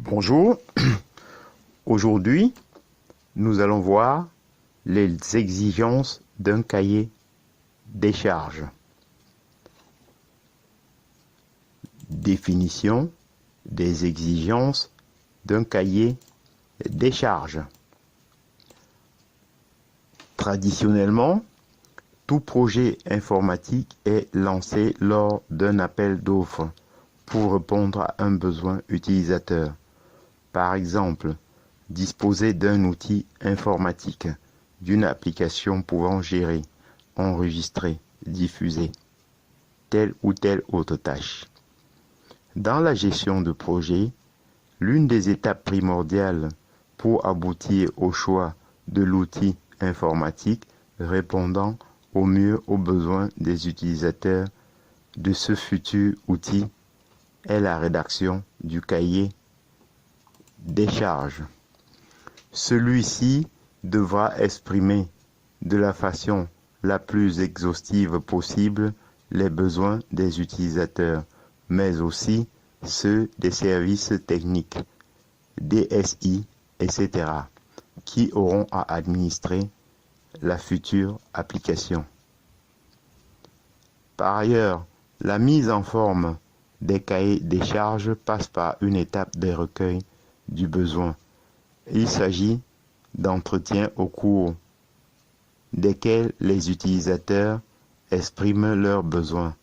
Bonjour, aujourd'hui nous allons voir les exigences d'un cahier des charges. Définition des exigences d'un cahier des charges. Traditionnellement, tout projet informatique est lancé lors d'un appel d'offres pour répondre à un besoin utilisateur. Par exemple, disposer d'un outil informatique, d'une application pouvant gérer, enregistrer, diffuser telle ou telle autre tâche. Dans la gestion de projet, l'une des étapes primordiales pour aboutir au choix de l'outil informatique répondant au mieux aux besoins des utilisateurs de ce futur outil est la rédaction du cahier des charges. Celui-ci devra exprimer de la façon la plus exhaustive possible les besoins des utilisateurs, mais aussi ceux des services techniques, DSI, etc., qui auront à administrer la future application. Par ailleurs, la mise en forme des cahiers des charges passe par une étape de recueil du besoin. Il s'agit d'entretiens au cours desquels les utilisateurs expriment leurs besoins,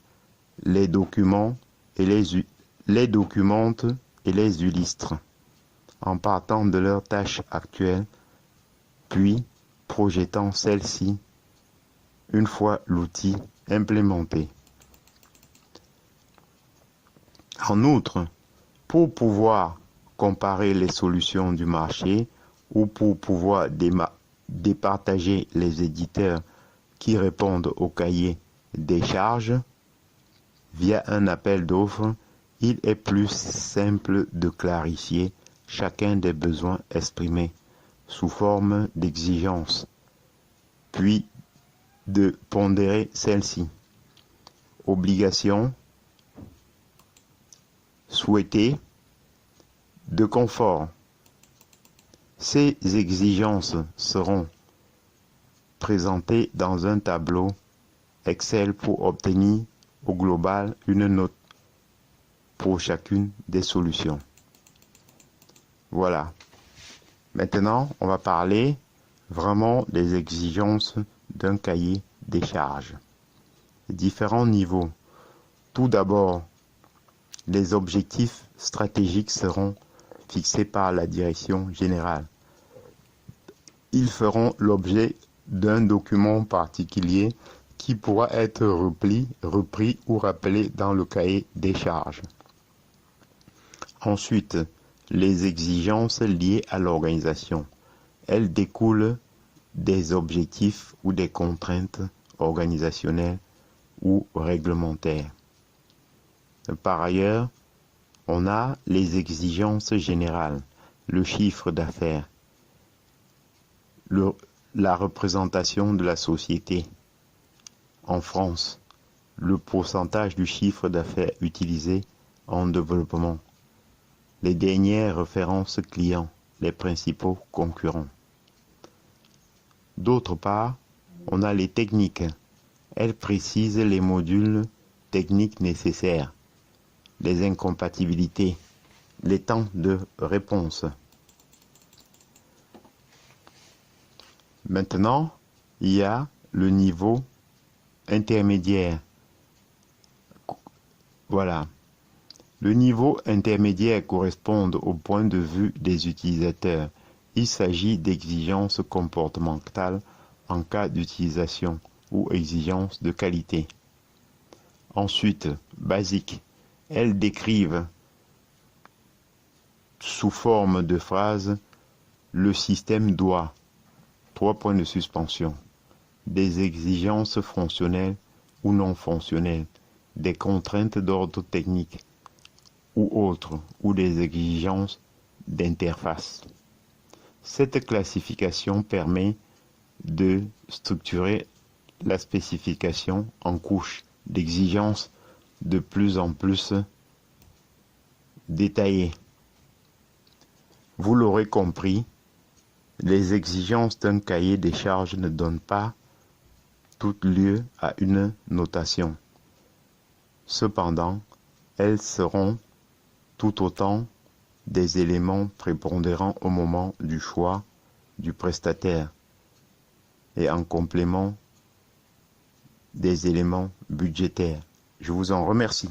les documentent et les illustrent en partant de leurs tâches actuelles, puis projetant celles-ci une fois l'outil implémenté. En outre, pour pouvoir comparer les solutions du marché ou pour pouvoir départager les éditeurs qui répondent au cahier des charges via un appel d'offres, il est plus simple de clarifier chacun des besoins exprimés sous forme d'exigences, puis de pondérer celles-ci. Obligations, souhaitées, de confort. Ces exigences seront présentées dans un tableau Excel pour obtenir au global une note pour chacune des solutions. Voilà. Maintenant, on va parler vraiment des exigences d'un cahier des charges. Différents niveaux. Tout d'abord, les objectifs stratégiques seront fixés par la direction générale. Ils feront l'objet d'un document particulier qui pourra être repris ou rappelé dans le cahier des charges. Ensuite, les exigences liées à l'organisation. Elles découlent des objectifs ou des contraintes organisationnelles ou réglementaires. Par ailleurs, on a les exigences générales, le chiffre d'affaires, la représentation de la société. En France, le pourcentage du chiffre d'affaires utilisé en développement, les dernières références clients, les principaux concurrents. D'autre part, on a les techniques. Elles précisent les modules techniques nécessaires, les incompatibilités, les temps de réponse. Maintenant, il y a le niveau intermédiaire. Voilà. Le niveau intermédiaire correspond au point de vue des utilisateurs. Il s'agit d'exigences comportementales en cas d'utilisation ou exigences de qualité. Ensuite, basique. Elles décrivent sous forme de phrase le système doit, 3 points de suspension, des exigences fonctionnelles ou non fonctionnelles, des contraintes d'ordre technique ou autres, ou des exigences d'interface. Cette classification permet de structurer la spécification en couches d'exigences de plus en plus détaillées. Vous l'aurez compris, les exigences d'un cahier des charges ne donnent pas tout lieu à une notation. Cependant, elles seront tout autant des éléments prépondérants au moment du choix du prestataire et en complément des éléments budgétaires. Je vous en remercie.